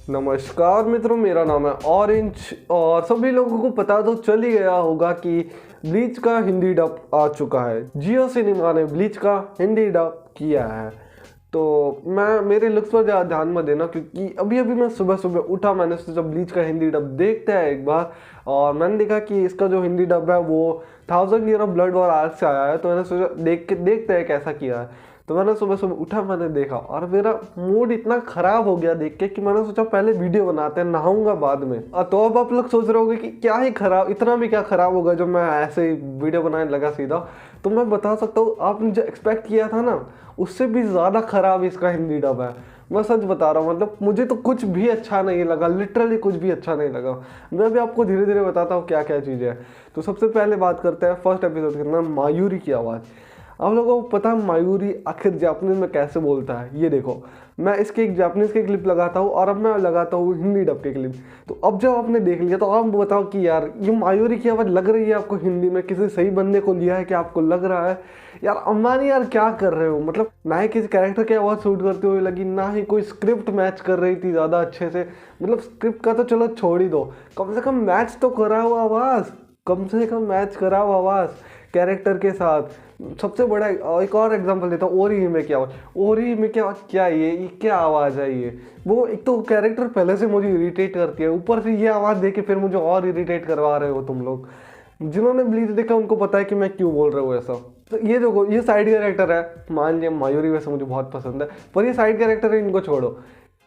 नमस्कार मित्रों, मेरा नाम है ऑरेंज और सभी लोगों को पता तो चल ही गया होगा कि ब्लीच का हिंदी डब आ चुका है। जियो सिनेमा ने ब्लीच का हिंदी डब किया है। तो मैं मेरे लुक्स पर ज़्यादा ध्यान मत देना, क्योंकि अभी अभी मैं सुबह सुबह उठा, मैंने सोचा ब्लीच का हिंदी डब देखते हैं एक बार। और मैंने देखा कि इसका जो हिंदी डब है वो 1000 year of blood war arc से आया है। तो मैंने सोचा देखते हैं कैसा किया है। तो मैंने सुबह सुबह उठा, मैंने देखा और मेरा मूड इतना ख़राब हो गया देख के कि मैंने सोचा पहले वीडियो बनाते हैं, नहाऊंगा बाद में। तो अब आप लोग सोच रहे होंगे कि क्या ही खराब, इतना भी क्या ख़राब होगा जो मैं ऐसे ही वीडियो बनाने लगा सीधा। तो मैं बता सकता हूँ, आपने जो एक्सपेक्ट किया था ना, उससे भी ज़्यादा ख़राब इसका हिंदी डब है। मैं सच बता रहा हूँ, मतलब मुझे तो कुछ भी अच्छा नहीं लगा, लिटरली कुछ भी अच्छा नहीं लगा। मैं भी आपको धीरे धीरे बताता हूँ क्या क्या चीज़ें हैं। तो सबसे पहले बात करते हैं फर्स्ट एपिसोड के अंदर मायूरी की आवाज़। आप लोगों को पता है मायूरी आखिर जापानीज में कैसे बोलता है? ये देखो, मैं इसके एक जापानीज की क्लिप लगाता हूँ और अब मैं लगाता हूँ हिंदी डब की क्लिप। तो अब जब आपने देख लिया तो आप बताओ कि यार ये मायूरी की आवाज़ लग रही है आपको हिंदी में? किसी सही बंदे को लिया है कि आपको लग रहा है? यार अंबानी, यार क्या कर रहे हो? मतलब ना ही किसी कैरेक्टर की आवाज़ शूट करते हुए लगी, ना ही कोई स्क्रिप्ट मैच कर रही थी ज़्यादा अच्छे से। मतलब स्क्रिप्ट का तो चलो छोड़ ही दो, कम से कम मैच तो कराओ आवाज़, कम से कम मैच कराओ आवाज़ कैरेक्टर के साथ। सबसे बड़ा एक और एग्जांपल देता हूँ, ओरी में क्या आवाज़, ओरी में क्या क्या ये क्या आवाज़ है? ये वो एक तो कैरेक्टर पहले से मुझे इरिटेट करती है, ऊपर से ये आवाज़ दे के फिर मुझे और इरिटेट करवा रहे हो तुम लोग। जिन्होंने ब्लीच देखा उनको पता है कि मैं क्यों बोल रहा हूँ ऐसा। तो ये देखो, ये साइड कैरेक्टर है, मान लिया मायूरी वैसे मुझे बहुत पसंद है, पर ये साइड कैरेक्टर है, इनको छोड़ो।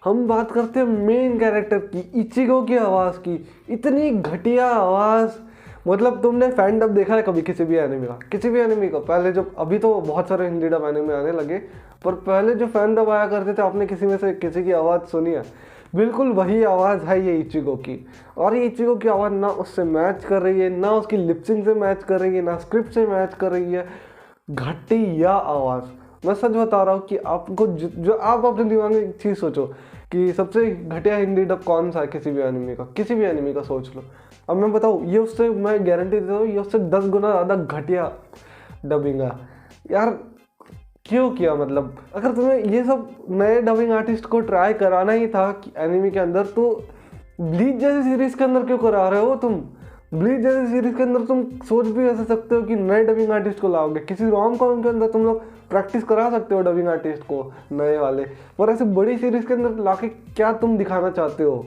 हम बात करते हैं मेन कैरेक्टर की, इचिगो की आवाज़ की। इतनी घटिया आवाज़। मतलब तुमने फैन डब देखा है कभी किसी भी एनिमे का? किसी भी एनिमे का पहले जब, अभी तो बहुत सारे हिंदी डब एनिमे आने लगे, पर पहले जो फैन डब आया करते थे, आपने किसी में से किसी की आवाज़ सुनी है? बिल्कुल वही आवाज़ है ये इचिगो की। और ये इचिगो की आवाज़ ना उससे मैच कर रही है, ना उसकी लिपसिंग से मैच कर रही है, ना स्क्रिप्ट से मैच कर रही है। घटिया आवाज़। मैं सच बता रहा हूँ कि आपको जो आप अपने दिमाग में एक चीज़ सोचो कि सबसे घटिया हिंदी डब कौन सा है किसी भी एनिमे का, किसी भी एनिमे का सोच लो। अब मैं बताऊँ, ये उससे मैं गारंटी देता हूँ, ये उससे 10 गुना ज़्यादा घटिया डबिंग है। यार क्यों किया? मतलब अगर तुम्हें ये सब नए डबिंग आर्टिस्ट को ट्राई कराना ही था एनिमे के अंदर, तो ब्लीच जैसी सीरीज़ के अंदर क्यों करा रहे हो तुम? ब्लीच जैसी सीरीज़ के अंदर तुम सोच भी ऐसे सकते हो कि नए डबिंग आर्टिस्ट को लाओगे। किसी रोम कॉम के अंदर तुम लोग प्रैक्टिस करा सकते हो डबिंग आर्टिस्ट को, नए वाले। पर ऐसे बड़ी सीरीज़ के अंदर लाके क्या तुम दिखाना चाहते हो?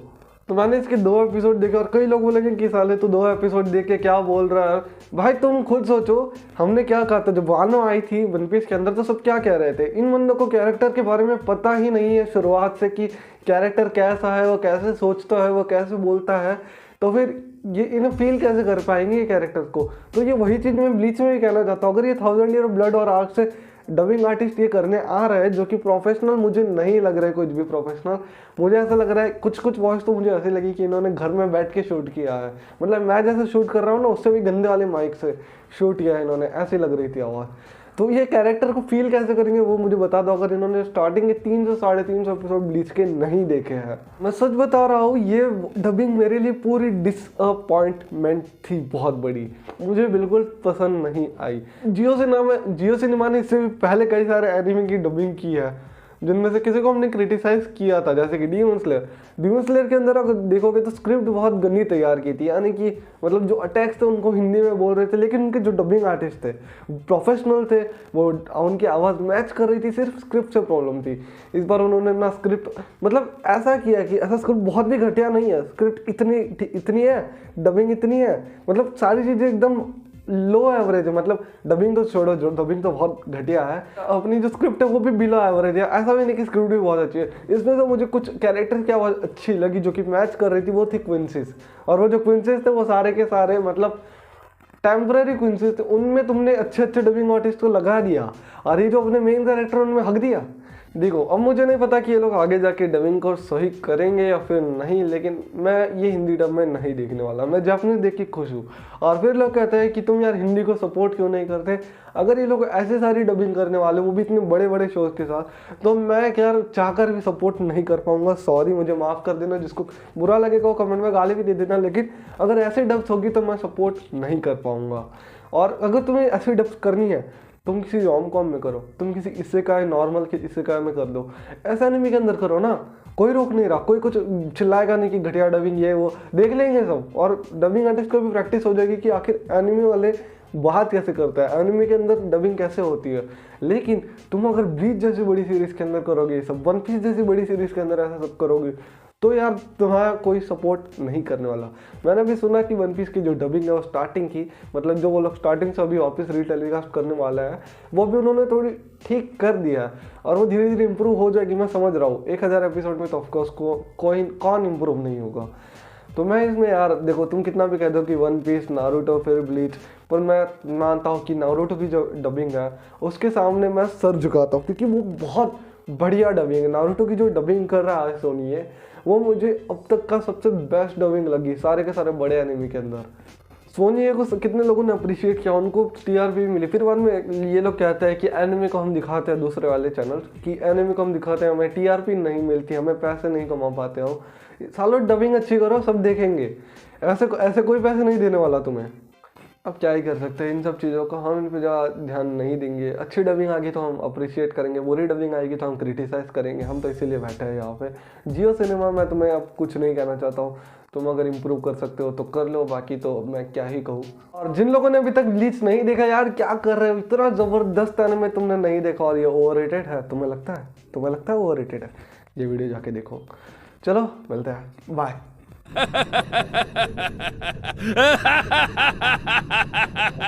तो मैंने इसके 2 एपिसोड देखे और कई लोग बोलेंगे कि साले तू 2 एपिसोड देख के क्या बोल रहा है। भाई तुम खुद सोचो, हमने क्या कहा था जब वानो आई थी वन पीस के अंदर, तो सब क्या कह रहे थे? इन बंदों को कैरेक्टर के बारे में पता ही नहीं है शुरुआत से कि कैरेक्टर कैसा है, वो कैसे सोचता है, वो कैसे बोलता है। तो फिर ये इन्हें फील कैसे कर पाएंगे ये कैरेक्टर को? तो ये वही चीज़ मैं ब्लीच में भी कहना चाहता हूँ। अगर ये 1000 ईयर ऑफ ब्लड और आर्क से डबिंग आर्टिस्ट ये करने आ रहा है, जो कि प्रोफेशनल मुझे नहीं लग रहा है कुछ भी प्रोफेशनल। मुझे ऐसा लग रहा है, कुछ कुछ वॉइस तो मुझे ऐसी लगी कि इन्होंने घर में बैठ के शूट किया है। मतलब मैं जैसे शूट कर रहा हूँ ना, उससे भी गंदे वाले माइक से शूट किया है इन्होंने, ऐसी लग रही थी आवाज़। तो ये कैरेक्टर को फील कैसे करेंगे वो मुझे बता दो, अगर इन्होंने स्टार्टिंग के 300 साढ़े 300 एपिसोड ब्लीच के नहीं देखे हैं। मैं सच बता रहा हूँ, ये डबिंग मेरे लिए पूरी डिसअपॉइंटमेंट थी, बहुत बड़ी। मुझे बिल्कुल पसंद नहीं आई। जियो सिनेमा ने इससे भी पहले कई सारे एनिमे की डबिंग की है, जिनमें से किसी को हमने क्रिटिसाइज किया था, जैसे कि डीमन स्लेयर के अंदर अगर देखोगे तो स्क्रिप्ट बहुत गंदी तैयार की थी। यानी कि मतलब जो अटैक्स थे उनको हिंदी में बोल रहे थे, लेकिन उनके जो डबिंग आर्टिस्ट थे प्रोफेशनल थे, वो उनकी आवाज़ मैच कर रही थी, सिर्फ स्क्रिप्ट से प्रॉब्लम थी। इस बार उन्होंने ना स्क्रिप्ट, मतलब ऐसा किया कि ऐसा स्क्रिप्ट बहुत भी घटिया नहीं है, स्क्रिप्ट इतनी है, डबिंग इतनी है, मतलब सारी चीज़ें एकदम लो एवरेज है। मतलब डबिंग तो छोड़ो, जो डबिंग तो बहुत घटिया है, अपनी जो स्क्रिप्ट है वो भी बिलो एवरेज है। ऐसा भी नहीं कि स्क्रिप्ट भी बहुत अच्छी है। इसमें तो मुझे कुछ कैरेक्टर की आवाज़ अच्छी लगी जो कि मैच कर रही थी, वो थी क्विंसिस। और वो जो क्विंसिस थे वो सारे के सारे मतलब टेम्पररी क्विंसिस थे, उनमें तुमने अच्छे अच्छे डबिंग आर्टिस्ट को लगा दिया, और ये जो अपने मेन कैरेक्टर उनमें हक दिया। देखो, अब मुझे नहीं पता कि ये लोग आगे जाके डबिंग को सही करेंगे या फिर नहीं, लेकिन मैं ये हिंदी डब में नहीं देखने वाला। मैं जापानीज देख के खुश हूँ। और फिर लोग कहते हैं कि तुम यार हिंदी को सपोर्ट क्यों नहीं करते? अगर ये लोग ऐसे सारी डबिंग करने वाले, वो भी इतने बड़े बड़े शोज़ के साथ, तो मैं क्या चाहकर भी सपोर्ट नहीं कर पाऊंगा। सॉरी, मुझे माफ़ कर देना, जिसको बुरा लगेगा वो कमेंट में गाली भी दे देना, लेकिन अगर ऐसे डब्स होगी तो मैं सपोर्ट नहीं कर पाऊँगा। और अगर तुम्हें ऐसी डब्स करनी है तुम किसी रोम कॉम में करो, तुम किसी इसेकाई नॉर्मल के इसेकाई में कर दो, ऐसा एनिमे के अंदर करो ना, कोई रोक नहीं रहा, कोई कुछ चिल्लाएगा नहीं कि घटिया डबिंग ये वो, देख लेंगे सब। और डबिंग आर्टिस्ट को भी प्रैक्टिस हो जाएगी कि आखिर एनिमे वाले बात कैसे करता है, एनिमे के अंदर डबिंग कैसे होती है। लेकिन तुम अगर ब्लीच जैसी बड़ी सीरीज के अंदर करोगे सब, वन पीस जैसी बड़ी सीरीज के अंदर ऐसा सब करोगे, तो यार तुम्हारा कोई सपोर्ट नहीं करने वाला। मैंने भी सुना कि वन पीस की जो डबिंग है वो स्टार्टिंग की, मतलब जो वो लोग स्टार्टिंग से अभी वापस रीटेलीकास्ट करने वाला है, वो भी उन्होंने थोड़ी ठीक कर दिया है और वो धीरे धीरे इंप्रूव हो जाएगी। मैं समझ रहा हूँ 1000 एपिसोड में तो ऑफकोर्स कौन इंप्रूव नहीं होगा। तो मैं इसमें यार देखो, तुम कितना भी कह दो कि वन पीस, नारुतो, फिर ब्लीच, पर मैं मानता हूँ कि नारुतो की जो डबिंग है उसके सामने मैं सर झुकाता हूँ, क्योंकि वो बहुत बढ़िया डबिंग है। नारुतो की जो डबिंग कर रहा है सोनी है, वो मुझे अब तक का सबसे बेस्ट डबिंग लगी सारे के सारे बड़े एनिमे के अंदर। सोनी को कितने लोगों ने अप्रिशिएट किया, उनको टीआरपी मिली। फिर बाद में ये लोग कहते हैं कि एनिमे को हम दिखाते हैं, दूसरे वाले चैनल कि एनिमे को हम दिखाते हैं, हमें टीआरपी नहीं मिलती, हमें पैसे नहीं कमा पाते हो। सालों डबिंग अच्छी करो, सब देखेंगे, ऐसे कोई पैसे नहीं देने वाला तुम्हें। अब क्या ही कर सकते हैं इन सब चीज़ों का, हम इन पर ज़्यादा ध्यान नहीं देंगे। अच्छी डबिंग आएगी तो हम अप्रिशिएट करेंगे, बुरी डबिंग आएगी तो हम क्रिटिसाइज़ करेंगे। हम तो इसीलिए बैठे हैं यहाँ पे। जियो सिनेमा में तुम्हें अब कुछ नहीं कहना चाहता हूँ, तुम अगर इम्प्रूव कर सकते हो तो कर लो, बाकी तो मैं क्या ही कहूँ। और जिन लोगों ने अभी तक ब्लीच नहीं देखा, यार क्या कर रहे हो, इतना ज़बरदस्त एनिमे तुमने नहीं देखा और ये ओवररेटेड है, तुम्हें लगता है ओवररेटेड है? ये वीडियो जाके देखो। चलो मिलते हैं, बाय।